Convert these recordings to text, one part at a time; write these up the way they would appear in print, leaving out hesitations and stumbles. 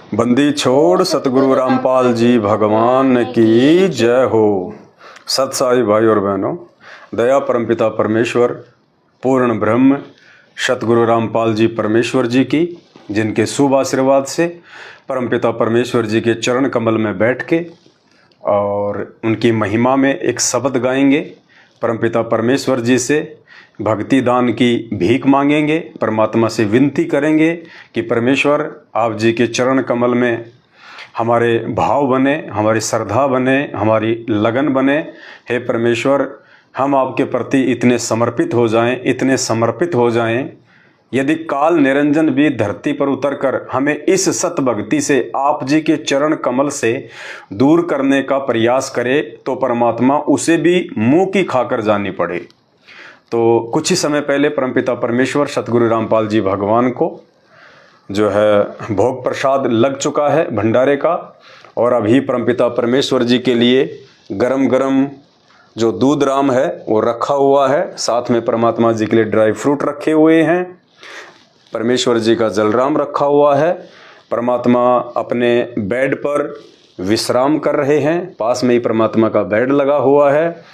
बंदी छोड़ सतगुरु रामपाल जी भगवान की जय हो। सत्साई भाई और बहनों, दया परमपिता परमेश्वर पूर्ण ब्रह्म सतगुरु रामपाल जी परमेश्वर जी की, जिनके शुभ आशीर्वाद से परमपिता परमेश्वर जी के चरण कमल में बैठ के और उनकी महिमा में एक शब्द गाएंगे। परमपिता परमेश्वर जी से भक्ति दान की भीख मांगेंगे, परमात्मा से विनती करेंगे कि परमेश्वर आप जी के चरण कमल में हमारे भाव बने, हमारी श्रद्धा बने, हमारी लगन बने। हे परमेश्वर, हम आपके प्रति इतने समर्पित हो जाएं, इतने समर्पित हो जाएं, यदि काल निरंजन भी धरती पर उतरकर हमें इस सत भक्ति से आप जी के चरण कमल से दूर करने का प्रयास करे तो परमात्मा उसे भी मुंह की खाकर जानी पड़े। तो कुछ ही समय पहले परमपिता परमेश्वर सतगुरु रामपाल जी भगवान को जो है भोग प्रसाद लग चुका है भंडारे का, और अभी परमपिता परमेश्वर जी के लिए गरम गरम जो दूध राम है वो रखा हुआ है, साथ में परमात्मा जी के लिए ड्राई फ्रूट रखे हुए हैं, परमेश्वर जी का जलराम रखा हुआ है। परमात्मा अपने बेड पर विश्राम कर रहे हैं, पास में ही परमात्मा का बेड लगा हुआ है,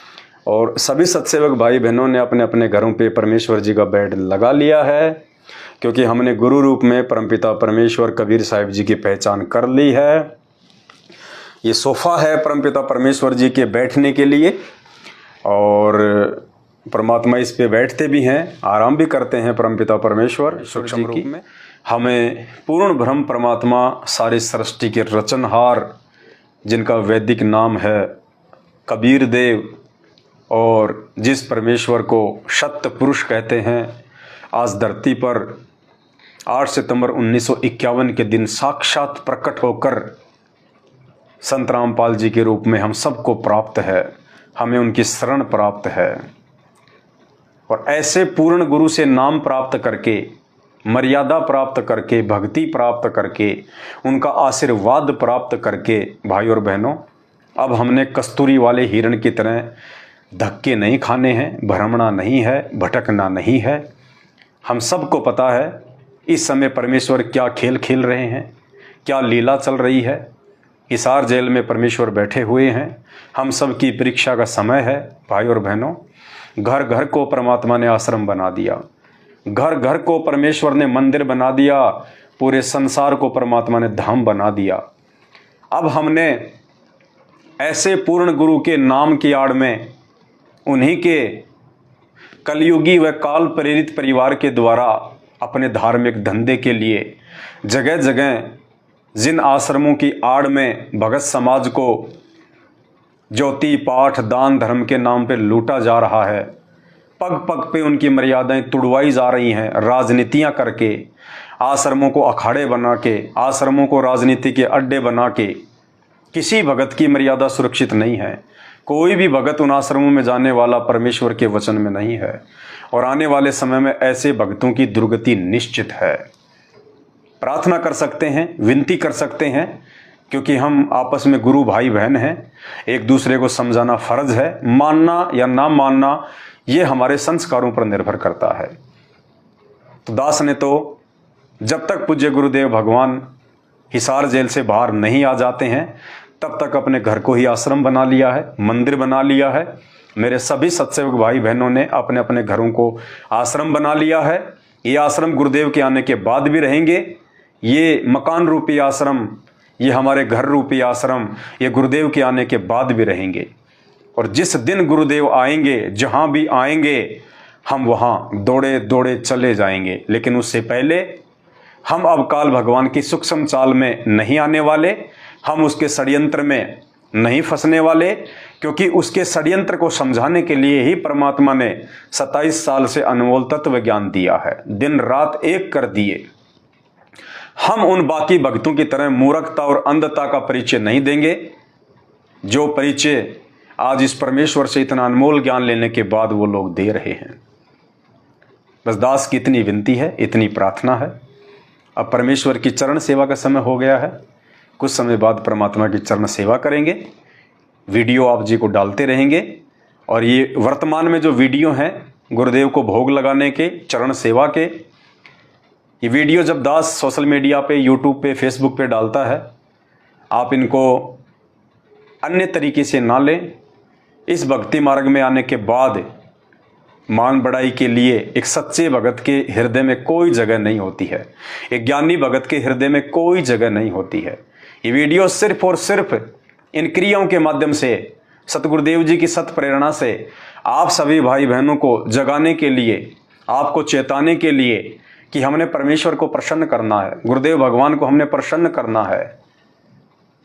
और सभी सत्सेवक भाई बहनों ने अपने अपने घरों पे परमेश्वर जी का बेड लगा लिया है, क्योंकि हमने गुरु रूप में परमपिता परमेश्वर कबीर साहिब जी की पहचान कर ली है। ये सोफ़ा है परमपिता परमेश्वर जी के बैठने के लिए, और परमात्मा इस पे बैठते भी हैं, आराम भी करते हैं परमपिता परमेश्वर सूक्ष्म रूप में। हमें पूर्ण ब्रह्म परमात्मा सारी सृष्टि के रचनहार, जिनका वैदिक नाम है कबीर देव, और जिस परमेश्वर को सत्य पुरुष कहते हैं, आज धरती पर 8 सितंबर 1951 के दिन साक्षात प्रकट होकर संत रामपाल जी के रूप में हम सबको प्राप्त है, हमें उनकी शरण प्राप्त है। और ऐसे पूर्ण गुरु से नाम प्राप्त करके, मर्यादा प्राप्त करके, भक्ति प्राप्त करके, उनका आशीर्वाद प्राप्त करके, भाई और बहनों, अब हमने कस्तूरी वाले हिरण की तरह धक्के नहीं खाने हैं, भ्रमणा नहीं है, भटकना नहीं है। हम सबको पता है इस समय परमेश्वर क्या खेल खेल रहे हैं, क्या लीला चल रही है। हिसार जेल में परमेश्वर बैठे हुए हैं, हम सब की परीक्षा का समय है। भाई और बहनों, घर घर को परमात्मा ने आश्रम बना दिया, घर घर को परमेश्वर ने मंदिर बना दिया, पूरे संसार को परमात्मा ने धाम बना दिया। अब हमने ऐसे पूर्ण गुरु के नाम की आड़ में उन्हीं के कलयुगी व काल प्रेरित परिवार के द्वारा अपने धार्मिक धंधे के लिए जगह जगह जिन आश्रमों की आड़ में भगत समाज को ज्योति पाठ दान धर्म के नाम पर लूटा जा रहा है, पग पग पे उनकी मर्यादाएं तुड़वाई जा रही हैं, राजनीतियां करके, आश्रमों को अखाड़े बना के, आश्रमों को राजनीति के अड्डे बना के। किसी भगत की मर्यादा सुरक्षित नहीं है, कोई भी भगत उन आश्रमों में जाने वाला परमेश्वर के वचन में नहीं है, और आने वाले समय में ऐसे भक्तों की दुर्गति निश्चित है। प्रार्थना कर सकते हैं, विनती कर सकते हैं, क्योंकि हम आपस में गुरु भाई बहन हैं, एक दूसरे को समझाना फर्ज है। मानना या ना मानना ये हमारे संस्कारों पर निर्भर करता है। तो दास ने तो जब तक पूज्य गुरुदेव भगवान हिसार जेल से बाहर नहीं आ जाते हैं तब तक अपने घर को ही आश्रम बना लिया है, मंदिर बना लिया है। मेरे सभी सत्सेवक भाई बहनों ने अपने अपने घरों को आश्रम बना लिया है। ये आश्रम गुरुदेव के आने के बाद भी रहेंगे। ये मकान रूपी आश्रम, ये हमारे घर रूपी आश्रम, ये गुरुदेव के आने के बाद भी रहेंगे। और जिस दिन गुरुदेव आएंगे, जहाँ भी आएंगे, हम वहाँ दौड़े दौड़े चले जाएंगे। लेकिन उससे पहले हम अब काल भगवान की सूक्ष्म चाल में नहीं आने वाले, हम उसके षड्यंत्र में नहीं फंसने वाले, क्योंकि उसके षड्यंत्र को समझाने के लिए ही परमात्मा ने 27 साल से अनमोल तत्व ज्ञान दिया है, दिन रात एक कर दिए। हम उन बाकी भक्तों की तरह मूर्खता और अंधता का परिचय नहीं देंगे, जो परिचय आज इस परमेश्वर से इतना अनमोल ज्ञान लेने के बाद वो लोग दे रहे हैं। बस दास की इतनी विनती है, इतनी प्रार्थना है। अब परमेश्वर की चरण सेवा का समय हो गया है, कुछ समय बाद परमात्मा की चरण सेवा करेंगे, वीडियो आप जी को डालते रहेंगे। और ये वर्तमान में जो वीडियो हैं गुरुदेव को भोग लगाने के, चरण सेवा के, ये वीडियो जब दास सोशल मीडिया पे, यूट्यूब पे, फेसबुक पे डालता है, आप इनको अन्य तरीके से ना लें। इस भक्ति मार्ग में आने के बाद मान बढ़ाई के लिए एक सच्चे भगत के हृदय में कोई जगह नहीं होती है, एक ज्ञानी भगत के हृदय में कोई जगह नहीं होती है। ये वीडियो सिर्फ और सिर्फ इन क्रियाओं के माध्यम से, सतगुरुदेव जी की सत प्रेरणा से आप सभी भाई बहनों को जगाने के लिए, आपको चेताने के लिए कि हमने परमेश्वर को प्रसन्न करना है, गुरुदेव भगवान को हमने प्रसन्न करना है,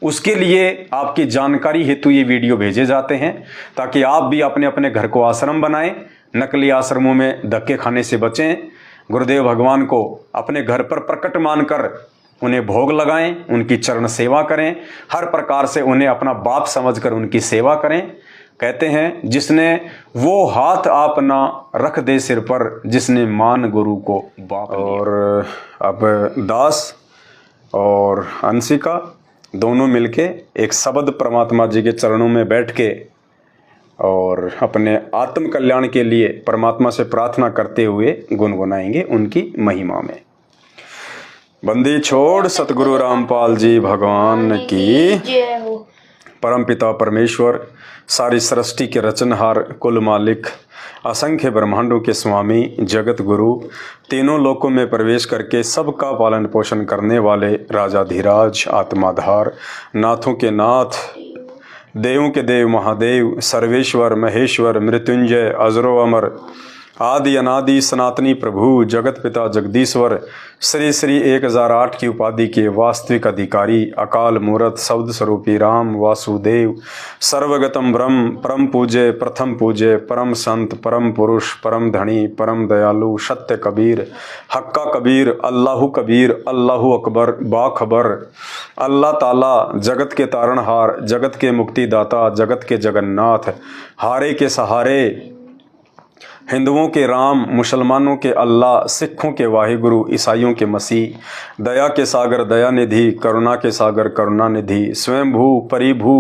उसके लिए आपकी जानकारी हेतु ये वीडियो भेजे जाते हैं, ताकि आप भी अपने अपने घर को आश्रम बनाएं, नकली आश्रमों में धक्के खाने से बचें, गुरुदेव भगवान को अपने घर पर प्रकट मानकर उन्हें भोग लगाएं, उनकी चरण सेवा करें, हर प्रकार से उन्हें अपना बाप समझकर उनकी सेवा करें। कहते हैं जिसने वो हाथ आप ना रख दे सिर पर, जिसने मान गुरु को बाप। और अब दास और अंशिका दोनों मिलके एक शब्द परमात्मा जी के चरणों में बैठ के और अपने आत्म कल्याण के लिए परमात्मा से प्रार्थना करते हुए गुनगुनाएंगे उनकी महिमा में। बंदी छोड़ सतगुरु रामपाल जी भगवान की जय हो। परमपिता परमेश्वर, सारी सृष्टि के रचनहार, कुल मालिक, असंख्य ब्रह्मांडों के स्वामी, जगत गुरु, तीनों लोकों में प्रवेश करके सबका पालन पोषण करने वाले राजाधिराज, आत्माधार, नाथों के नाथ, देवों के देव महादेव, सर्वेश्वर, महेश्वर, मृत्युंजय, अजरो अमर, आदि अनादि सनातनी प्रभु, जगत पिता जगदीश्वर, श्री श्री 1008 की उपाधि के वास्तविक अधिकारी, अकाल मूर्त, शब्द स्वरूपी राम वासुदेव, सर्वगतम ब्रह्म, परम पूज्य, प्रथम पूज्य, परम संत, परम पुरुष, परम धनी, परम दयालु, सत्य कबीर, हक्का कबीर, अल्लाहु कबीर, अल्लाहु अकबर, बाखबर, अल्लाह ताला, जगत के तारणहार, जगत के मुक्तिदाता, जगत के जगन्नाथ, हारे के सहारे, हिंदुओं के राम, मुसलमानों के अल्लाह, सिखों के वाहिगुरु, ईसाइयों के मसीह, दया के सागर दया निधि, करुणा के सागर करुणा निधि, स्वयंभू परिभू,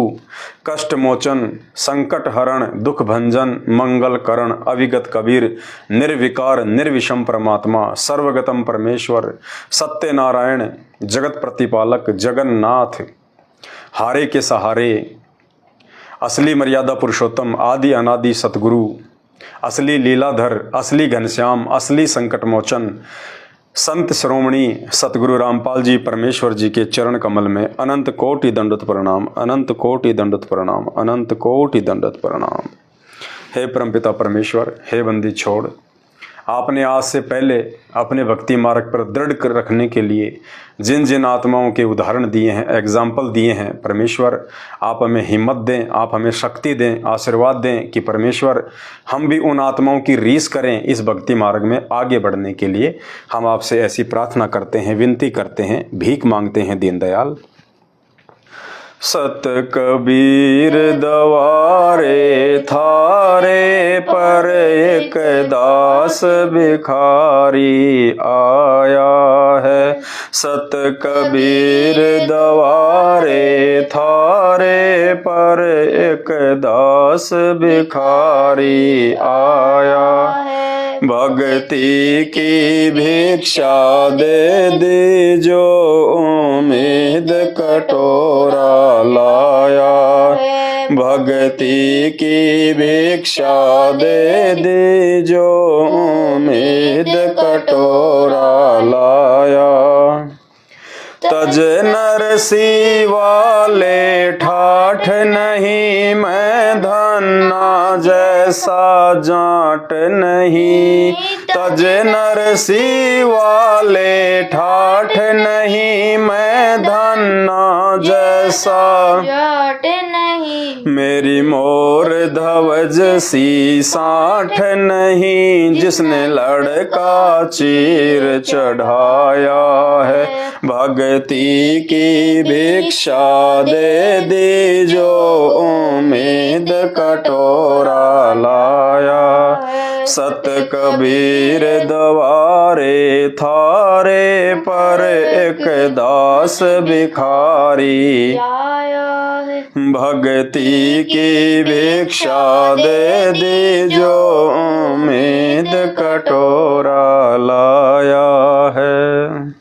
कष्ट मोचन, संकट हरण, दुख भंजन, मंगल करण, अविगत कबीर, निर्विकार निर्विषम परमात्मा, सर्वगतम परमेश्वर, सत्य नारायण, जगत प्रतिपालक, जगन्नाथ, हारे के सहारे, असली मर्यादा पुरुषोत्तम, आदि अनादि सतगुरु, असली लीलाधर, असली घनश्याम, असली संकट मोचन, संत श्रोमणी सतगुरु रामपाल जी परमेश्वर जी के चरण कमल में अनंत कोटि दंडवत प्रणाम, अनंत कोटि दंडवत प्रणाम, अनंत कोटि दंडवत प्रणाम। हे परमपिता परमेश्वर, हे बंदी छोड़, आपने आज से पहले अपने भक्ति मार्ग पर दृढ़ कर रखने के लिए जिन जिन आत्माओं के उदाहरण दिए हैं, एग्जाम्पल दिए हैं, परमेश्वर आप हमें हिम्मत दें, आप हमें शक्ति दें, आशीर्वाद दें कि परमेश्वर हम भी उन आत्माओं की रीस करें इस भक्ति मार्ग में आगे बढ़ने के लिए। हम आपसे ऐसी प्रार्थना करते हैं, विनती करते हैं, भीख मांगते हैं दीनदयाल। सत कबीर दवारे थारे पर एक दास भिखारी आया है। सत कबीर दवारे थारे पर एक दास भिखारी आया है। भक्ति की भिक्षा दे दीजो उम्मीद कटोरा लाया। भक्ति की भिक्षा दे दीजो उम्मीद कटोरा लाया। तज नरसी वाले ठाठ नहीं, मैं धन्ना जैसा जाट नहीं। तज नरसी वाले ठाठ नहीं, मैं धन्ना जैसा जाट नहीं। मेरी मोर धवज सी साठ नहीं, जिसने लड़का चीर चढ़ाया है। भक्ति की भिक्षा दे दीजो उम्मीद कटोरा लाया। सत कबीर द्वारे थारे पर एक दास भिखारी आया है। भक्ति की भिक्षा दे दीजो उम्मीद कटोरा लाया है।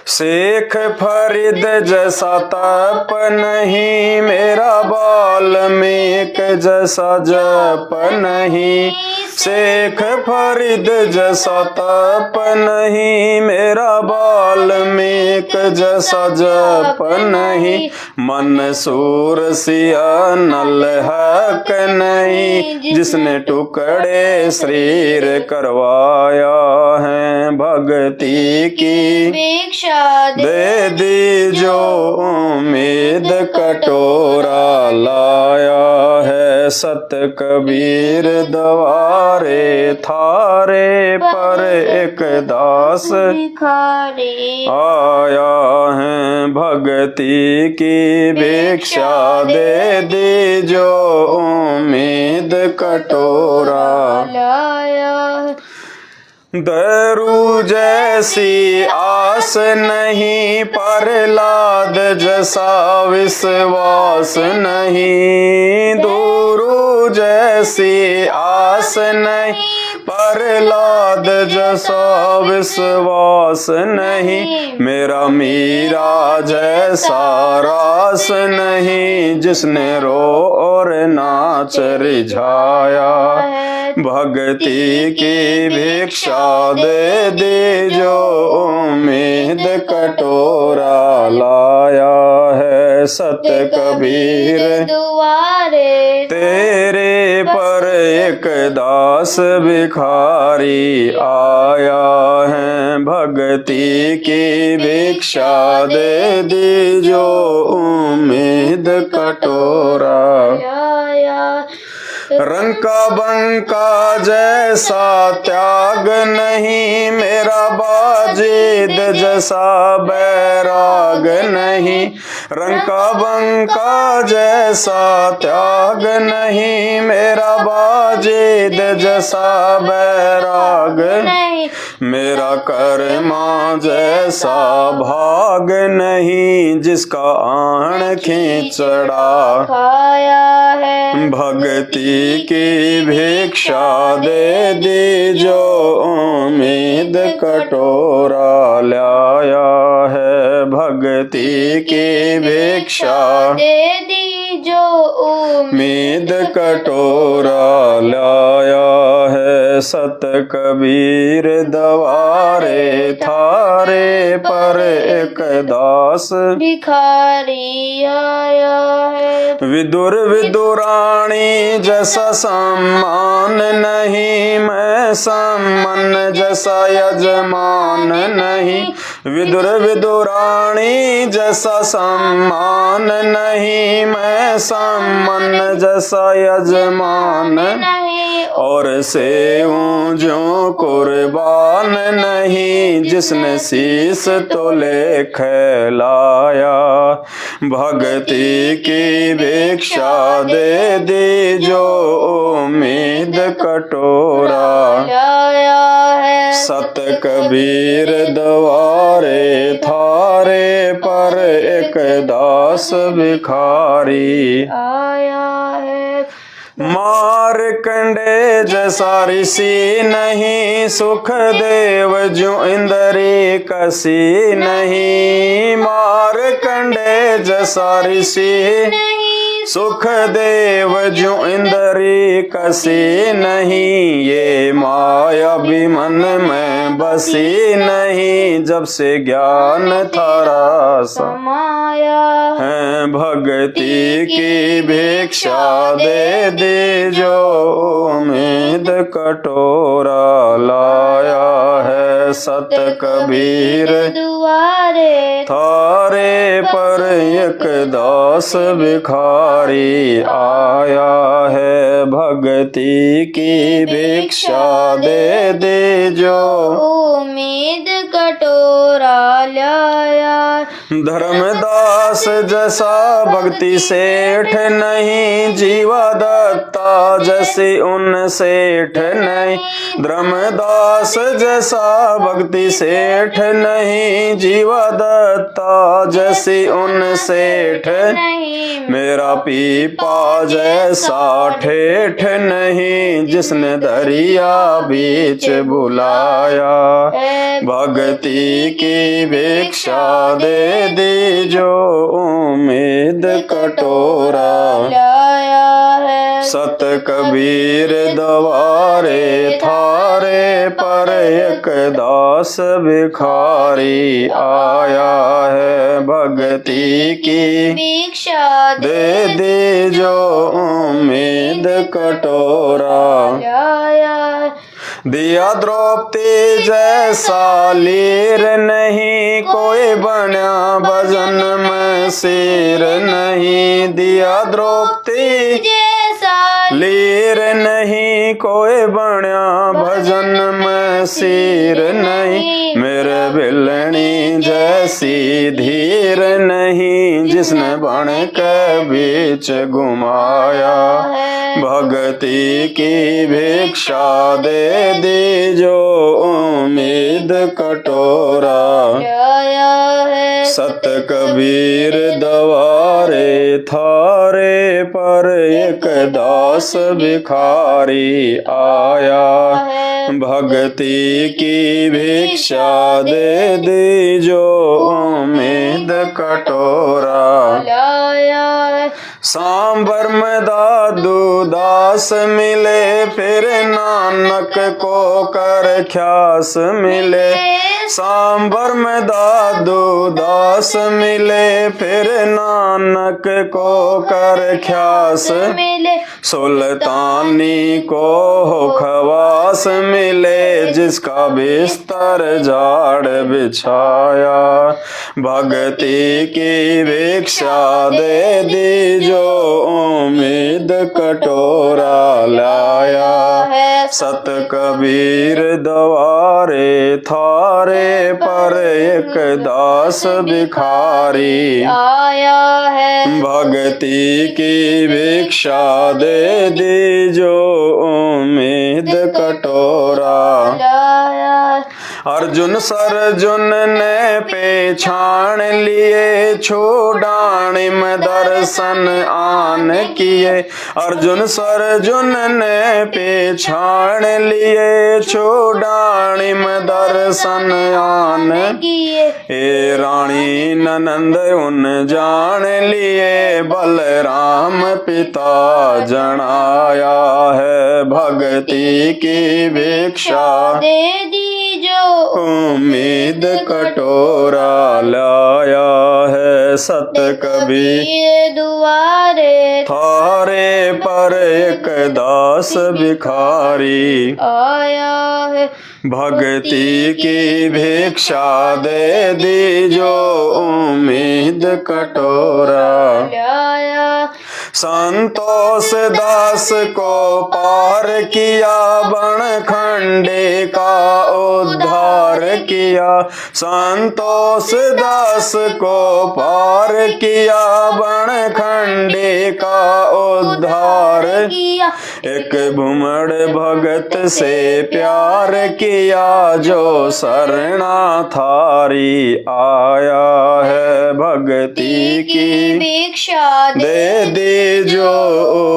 शेख फरीद जैसा तप नहीं मेरा वाल्मीक जैसा जप नहीं। शेख फरीद जैसा तप नहीं मेरा वाल्मीक जैसा जप नहीं। मंसूर सिया नल हक नहीं जिसने टुकड़े शरीर करवाया है। भक्ति की भिक्षा दे दीजो उम्मीद कटोरा लाया है। सत कबीर द्वारे थारे पर एक दास भिखारी आया है। भक्ति की भिक्षा दे दीजो उम्मीद कटोरा लाया है। दरू जैसी आस नहीं प्रहलाद जैसा विश्वास नहीं। दूरू जैसी आस नहीं प्रहलाद जैसा विश्वास नहीं। मेरा मीरा जैसा रास नहीं जिसने रो और नाच रिझाया। भक्ति की भिक्षा दे दीजो उम्मीद कटोरा लाया है। सत कबीर दुआरे तेरे पर एक दास भिखारी आया है। भक्ति की भिक्षा दे दीजो उम्मीद कटोरा आया। रंका बंका जैसा त्याग नहीं मेरा बाजिद जैसा बैराग नहीं। रंका बंका जैसा त्याग नहीं मेरा बाजिद जैसा बैराग नहीं। मेरा कर्मा जैसा भाग नहीं जिसका आण खींचड़ा खाया है। भक्ति की भिक्षा दे दीजो उम्मीद कटोरा लाया है। भक्ति की भिक्षा दे दीजो उम्मीद कटोरा लाया है। सत कबीर द्वारे थारे पर एक दास भिखारी आया है। विदुर विदुराणी जैसा सम्मान नहीं मैं सम्मान जैसा यजमान नहीं। विदुर विदुराणी जैसा सम्मान नहीं मैं सम्मान जैसा यजमान नहीं। और सेऊं जो कुर्बान नहीं जिसने शीस तो ले खैलाया। भक्ति की भिक्षा दे दीजो उम्मीद कटोरा लाया है। सत कबीर द्वारे थारे पर एक दास भिखारी आया है। मारकंडे जैसा ऋषि नहीं सुख देव जो इंद्री कसी नहीं। मारकंडे जैसा ऋषि सुख देव जो इंद्री कसी नहीं। ये माया भी मन में बसी नहीं जब से ज्ञान थारा समाया है। भक्ति की भिक्षा दे दीजो उम्मीद कटोरा लाया है। सत कबीर दुआरे थारे पर एक दास भिखारी आया है। भक्ति की भिक्षा दे दीजो उम्मीद कटोरा लाया धर्मदास जैसा भक्ति सेठ नहीं, जीवा दत्ता जैसी उन सेठ नहीं। धर्मदास जैसा भक्ति सेठ नहीं, जीवा दत्ता जैसी उन सेठ। मेरा पीपा जैसा ठेठ नहीं, जिसने दरिया बीच बुलाया। भक्ति की भिक्षा दे दी जो उम्मीद कटोरा लाया है। सत कबीर दवारे थारे पर, एक दास भिखारी आया है। भक्ति की भिक्षा दे दी जो उम्मीद कटोरा लाया है। दिया द्रौपदी जैसा लीर नहीं, कोई बना भजन में सिर नहीं। दिया द्रौपदी जैसा लीर नहीं, कोई बना भजन में सिर नहीं। मेरे बिलनी जैसी धीर नहीं, जिसने बन के बीच घुमाया। भक्ति की भिक्षा दे दी जो उम्मीद कटोरा लाया है। सत कबीर दवारे थारे पर, एक दास भिखारी आया। भक्ति की भिक्षा दे दी जो उम्मीद कटोरा लाया है। सांबर में दादू दास मिले, फिर नानक को कर ख्यास मिले। सांबर में दादू दास मिले, फिर नानक को कर ख्यास मिले। सुल्तानी को हो खवास मिले, जिसका बिस्तर झाड़ बिछाया। भक्ति की भिक्षा दे दी जो उम्मीद कटोरा लाया। सत कबीर दवारे थारे पर, एक दास भिखारी आया है। भक्ति की भिक्षा दे दी जो उम्मीद कटोरा लाया। अर्जुन सरजुन ने पहचान लिए, छूडानी में दर्शन आन किए। अर्जुन सरजुन ने पहचान लिए, छूडानी में दर्शन आन किए। ए रानी ननंद उन जान लिए, बलराम पिता जनाया है। भक्ति की भिक्षा दे दी जो उम्मीद कटोरा लाया है। सत कबीर ये दुआरे थारे पर, एक दास भिखारी आया है। भक्ति की भिक्षा दे दी जो उम्मीद कटोरा लाया। संतोष दास को पार किया, बन खंडे का उद्धार किया। संतोष दास को पार किया, बन खंडे का उद्धार किया। एक भुमड़ भगत से प्यार किया, जो शरणा थारी आया है। भक्ति की भिक्षा दे दी जो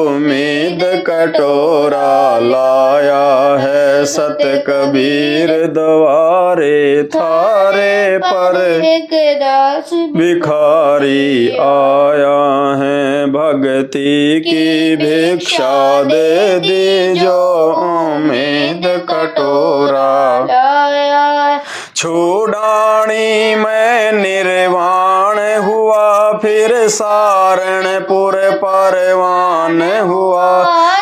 उम्मीद कटोरा लाया है। सत कबीर दवारे थारे पर, एक दास भिखारी आया है। भक्ति की भिक्षा दे दी जो उम्मीद कटोरा लाया। छूडानी में निर्वाण हुआ, फिर सारणपुर परवान हुआ।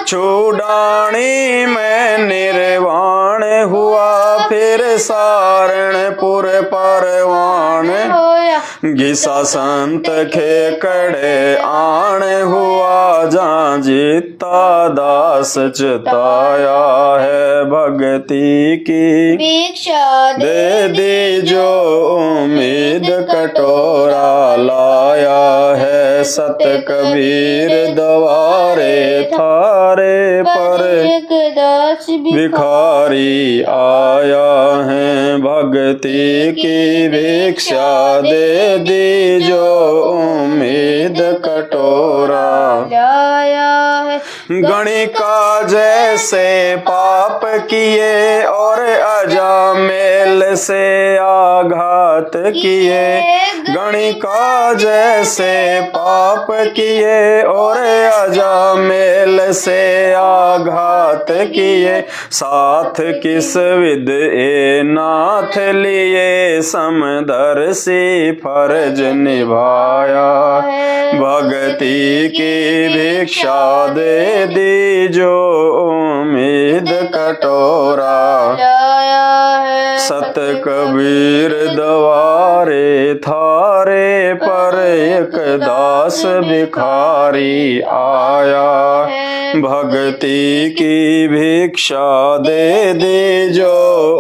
छूडानी में निर्वाण हुआ, फिर सारणपुर परवान होया। घिसा संत खेकड़े आण हुआ जहाँ जीता दास चिताया है भक्ति की भिक्षा दे दी जो उम्मीद कटोरा लाया है सत कबीर दवारे थारे पर एक दास भिखारी आया है भक्ति की भिक्षा दे दी जो उम्मीद कटोरा लाया है गणिका जैसे पाप किए और अजामेल से आघात किए गणिका जैसे पाप किए और अजामेल से आघात किए साथ किस विद ए नाथ लिए समदर्शी फर्ज निभाया भक्ति की भिक्षा दे दी जो उम्मीद कटोरा लाया है सत कबीर दवारे थारे पर एक दास भिखारी आया भक्ति की भिक्षा दे दे जो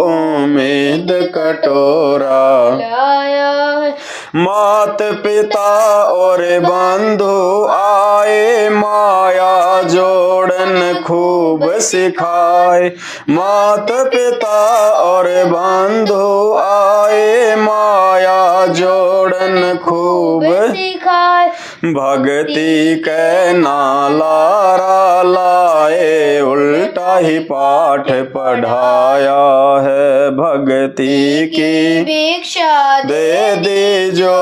उम्मीद कटोरा लाया है मात पिता और बंधु आए माया जोड़न खूब सिखाए मात पिता और बंधु आए माया जोड़न खूब सिखाए भक्ति के नालारा लाए उल्टा ही पाठ पढ़ाया है भक्ति की भिक्षा दे दी जो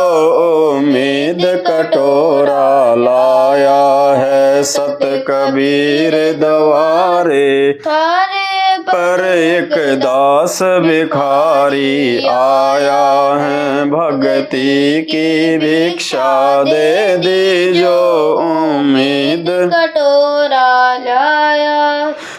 उम्मीद कटोरा लाया है सत कबीर दवारे थारे पर एक दास भिखारी आया है भक्ति की भिक्षा दे दी जो उम्मीद कटोरा लाया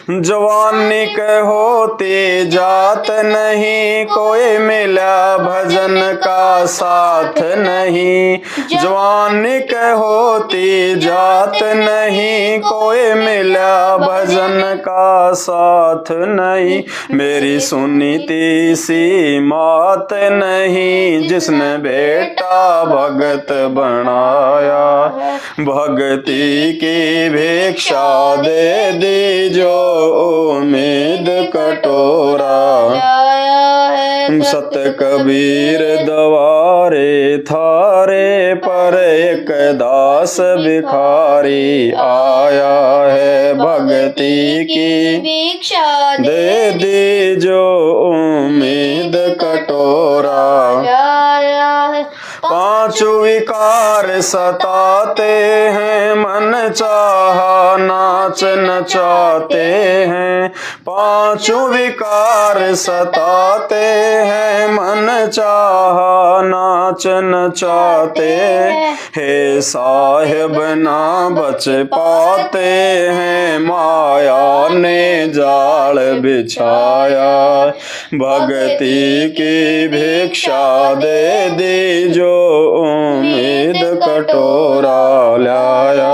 जवानी के होती जात नहीं कोई मिला भजन का साथ नहीं जवानी के होती जात नहीं कोई मिला भजन का साथ नहीं मेरी सुनीति सी मात नहीं जिसने बेटा भगत बनाया भक्ति की भिक्षा दे दी जो उम्मीद कटोरा लाया है सत कबीर दवारे थारे पर एक दास भिखारी आया है भक्ति की भिक्षा दे दी जो उम्मीद कटोरा लाया है पांच विकार सताते हैं मन चाहा नाच नचाते हैं पांच विकार सताते हैं मन चाहा नाच नचाते हे साहिब ना बच पाते हैं माया ने जाल बिछाया भक्ति की भिक्षा दे दी जो उम्मीद कटोरा लाया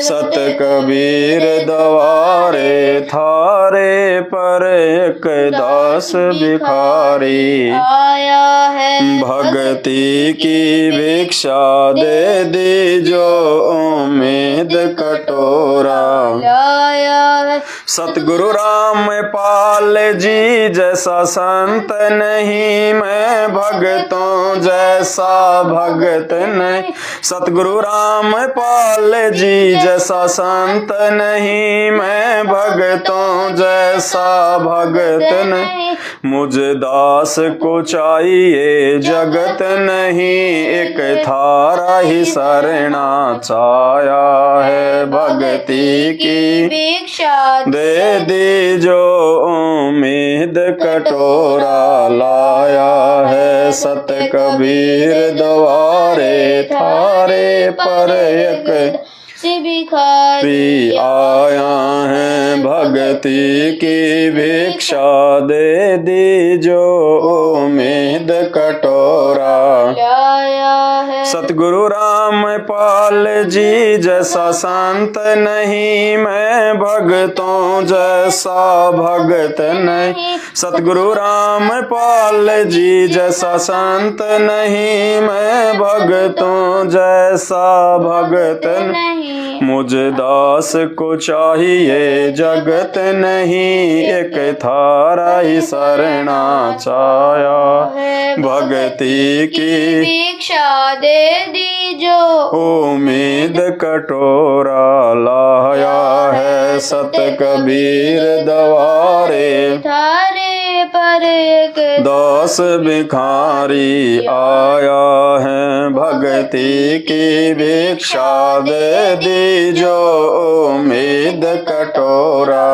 सत कबीर दवारे थारे पर एक दास भिखारी आया है भक्ति की भिक्षा दे दी जो उम्मीद कटोरा लाया है सतगुरु राम पाल जी जैसा संत नहीं मैं भगतों जैसा भगत नहीं सतगुरु राम पाल जी जैसा संत नहीं मैं भगतों जैसा भगत नहीं मुझे दास को चाहिए जगत नहीं एक थारा ही शरणा चाया है भक्ति की भिक्षा दे दी जो उम्मीद कटोरा लाया है सत कबीर दवारे थारे पर एक भिखारी आया है भक्ति की भिक्षा दे दी जो उम्मीद कटोरा लाया सतगुरु रामपाल जी जैसा संत नहीं, मैं भगतों जैसा भगत नहीं। सतगुरु रामपाल जी जैसा संत नहीं, मैं भगतों जैसा भगत नहीं। मुझ दास को चाहिए जगत नहीं, एक थारा ही शरणा चाया। भक्ति की दीक्षा दे दीजो, उम्मीद कटोरा लाया है। सत कबीर दवारे थारे पर एक दास भिखारी आया है। भक्ति की भिक्षा दे दीजो, उम्मीद कटोरा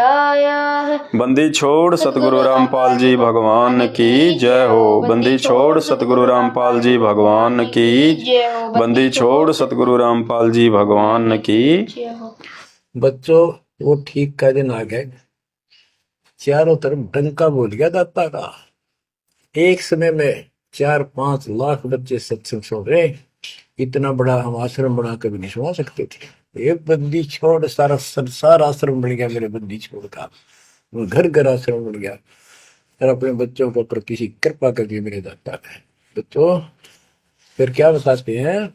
आया है। बंदी छोड़ सतगुरु रामपाल जी भगवान की जय हो। बंदी छोड़ सतगुरु रामपाल जी भगवान की जय हो। बंदी छोड़ सतगुरु रामपाल जी भगवान की। जय हो। बच्चों, वो ठीक का दिन आ गए। चारों तरफ डंका बोल गया दाता का। एक समय में 4-5 लाख बच्चे सत्संग सुन रहे। इतना बड़ा हम आश्रम बना कभी नहीं सुना सकते थे। एक बंदी छोड़ सारा संसार आश्रम बन गया मेरे बंदी छोड़ का। वो घर घर आश्रम बन गया। और अपने बच्चों के ऊपर किसी कृपा कर दी मेरे दाता ने। बच्चों फिर क्या बताते हैं,